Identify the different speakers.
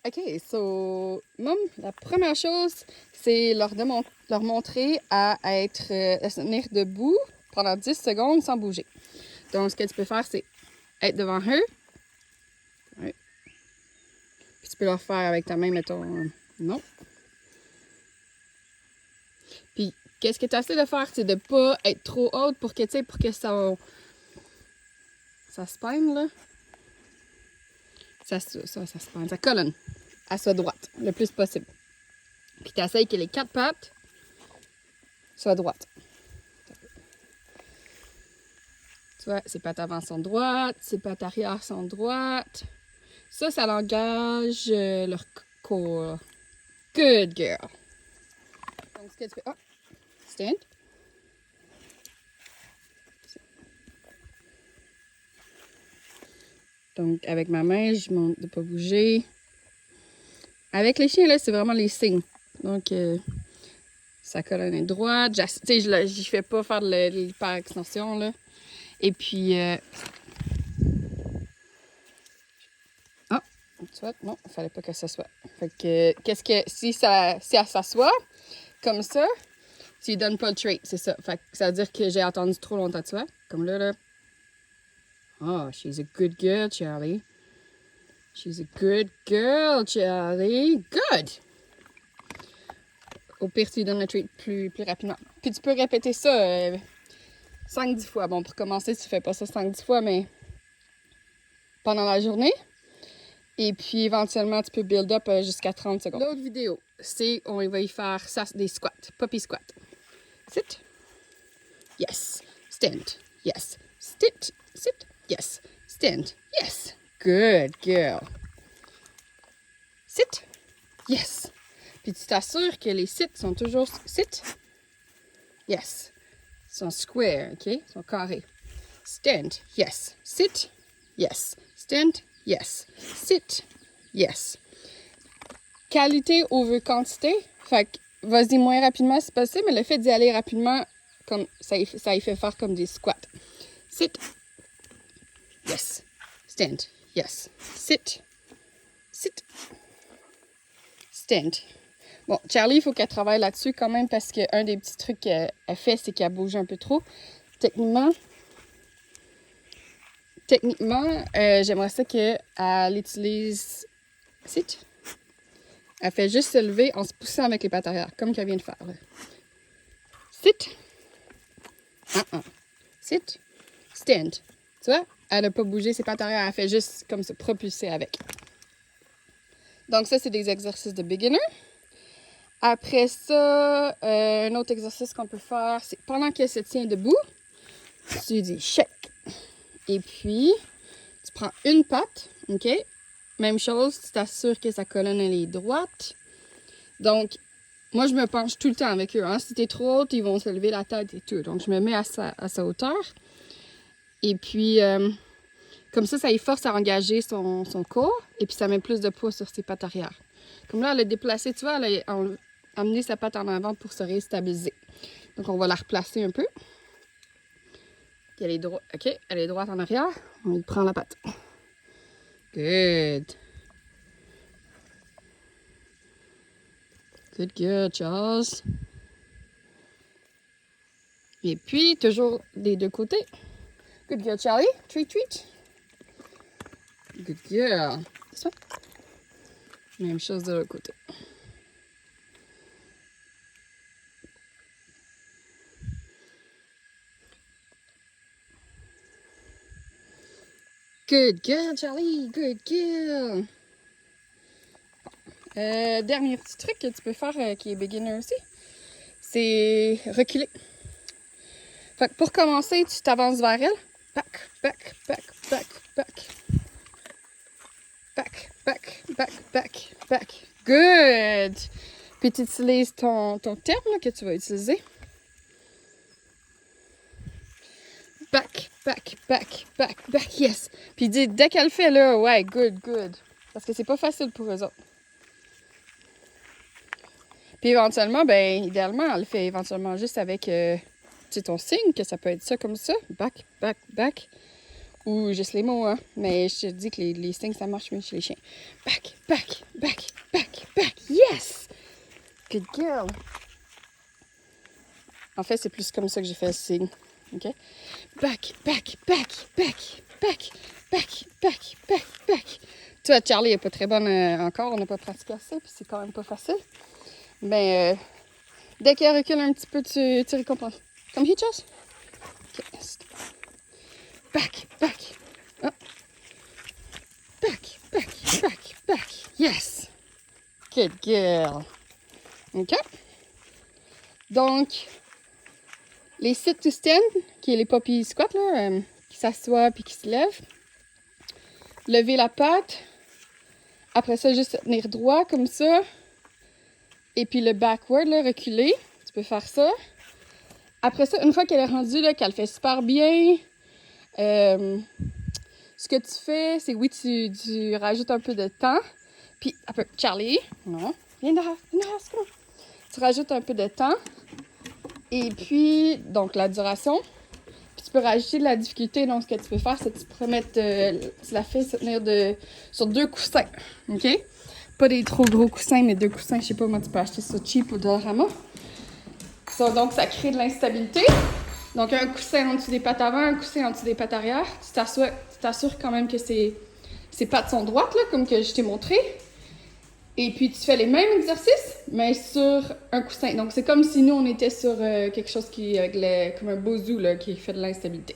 Speaker 1: OK, so, la première chose, c'est leur montrer à se tenir debout pendant 10 secondes sans bouger. Donc, ce que tu peux faire, c'est être devant eux. Ouais. Puis tu peux leur faire avec ta main, mettons, non. Puis, qu'est-ce que tu essaies de faire, c'est de pas être trop haute pour que, tu sais, pour que ça spine, là. Ça spine, ça colonne. Elle soit droite, le plus possible. Puis, tu essaies que les 4 pattes soient droites. Tu vois, ses pattes avant sont droites, ses pattes arrière sont droites. Ça engage leur corps. Good girl. Donc, ce que tu fais... Ah! Stand. Donc, avec ma main, je montre de ne pas bouger. Avec les chiens, là, c'est vraiment les signes. Donc, sa colonne est droite. Tu sais, je ne fais pas faire de l'hyper-extension, là. Et puis... Ah! Tu vois? Non, il ne fallait pas que ça soit. Fait que, si elle s'assoit, comme ça, tu lui donnes pas le trait, c'est ça. Fait que ça veut dire que j'ai attendu trop longtemps, tu vois? Comme là. Oh, she's a good girl, Charlie. She's a good girl, Charlie. Good! Au pire, tu lui donnes le treat plus rapidement. Puis tu peux répéter ça 5-10 fois. Bon, pour commencer, tu fais pas ça 5-10 fois, mais pendant la journée. Et puis, éventuellement, tu peux build up jusqu'à 30 secondes. L'autre vidéo, c'est on va y faire ça, des squats, puppy squat. Sit. Yes. Stand. Yes. Sit. Yes. Stand. Yes. Good girl. Sit. Yes. Puis tu t'assures que les sits sont toujours sit. Yes. Ils sont square, OK? Ils sont carrés. Stand. Yes. Sit. Yes. Stand. Yes. Sit. Yes. Qualité over quantité. Fait que vas-y moins rapidement si possible, mais le fait d'y aller rapidement, comme ça y fait faire comme des squats. Sit. Yes. Stand. Yes. Sit. Sit. Stand. Bon, Charlie, il faut qu'elle travaille là-dessus quand même parce qu'un des petits trucs qu'elle fait, c'est qu'elle bouge un peu trop. Techniquement, j'aimerais ça qu'elle utilise... Sit. Elle fait juste se lever en se poussant avec les pattes arrière, comme qu'elle vient de faire. Là. Sit. Sit. Stand. Tu vois? Elle n'a pas bougé ses pattes arrière, elle fait juste comme se propulser avec. Donc ça, c'est des exercices de beginner. Après ça, un autre exercice qu'on peut faire, c'est pendant qu'elle se tient debout, tu dis shake. Et puis, tu prends une patte, OK? Même chose, tu t'assures que sa colonne, elle est droite. Donc, moi, je me penche tout le temps avec eux. Hein? Si t'es trop haute, ils vont se lever la tête et tout. Donc, je me mets à sa hauteur. Et puis, comme ça y force à engager son corps. Et puis, ça met plus de poids sur ses pattes arrière. Comme là, elle a déplacé, tu vois, elle a amené sa patte en avant pour se réstabiliser. Donc, on va la replacer un peu. Puis, elle est droite. OK, elle est droite en arrière. On lui prend la patte. Good. Good girl, Charles. Et puis, toujours des deux côtés. Good girl, Charlie. Treat, treat. Good girl. Ça. Même chose de l'autre côté. Good girl, Charlie. Good girl. Dernier petit truc que tu peux faire qui est beginner aussi, c'est reculer. Fait que pour commencer, tu t'avances vers elle. Back, back, back, back, back. Back, back, back, back, back. Good! Puis tu utilises ton terme là, que tu vas utiliser. Back, back, back, back, back, yes. Puis dès qu'elle fait là, ouais, good, good. Parce que c'est pas facile pour eux autres. Puis éventuellement, ben idéalement, elle le fait éventuellement juste avec ton signe, que ça peut être ça comme ça. Back, back, back. Ou juste les mots, hein. Mais je te dis que les signes, ça marche mieux chez les chiens. Back, back, back, back, back. Yes! Good girl. En fait, c'est plus comme ça que j'ai fait le signe. OK? Back, back, back, back, back, back, back, back, back. Tu vois, Charlie n'est pas très bonne encore. On n'a pas pratiqué assez, puis c'est quand même pas facile. Mais dès qu'elle recule un petit peu, tu récompenses. Comme he chose? OK. Back, back. Oh. Back, back, back, back. Yes! Good girl. OK? Donc, les sit to stand, qui est les puppy squats, là, qui s'assoient puis qui se lèvent. Lever la patte. Après ça, juste tenir droit comme ça. Et puis le backward, là, reculer. Tu peux faire ça. Après ça, une fois qu'elle est rendue, là, qu'elle fait super bien, ce que tu fais, c'est oui, tu rajoutes un peu de temps. Puis, après, Charlie, non, viens dehors, c'est bon. Tu rajoutes un peu de temps. Et puis, donc, la duration. Puis, tu peux rajouter de la difficulté. Donc, ce que tu peux faire, c'est que tu pourrais mettre, tu la fais se tenir sur 2 coussins. OK? Pas des trop gros coussins, mais 2 coussins, je sais pas, moi, tu peux acheter ça cheap ou Dollarama. Donc, ça crée de l'instabilité. Donc, un coussin en dessous des pattes avant, un coussin en dessous des pattes arrière. Tu t'assures quand même que ces pattes sont droites, là, comme que je t'ai montré. Et puis, tu fais les mêmes exercices, mais sur un coussin. Donc, c'est comme si nous, on était sur quelque chose qui, comme un bosu, là, qui fait de l'instabilité.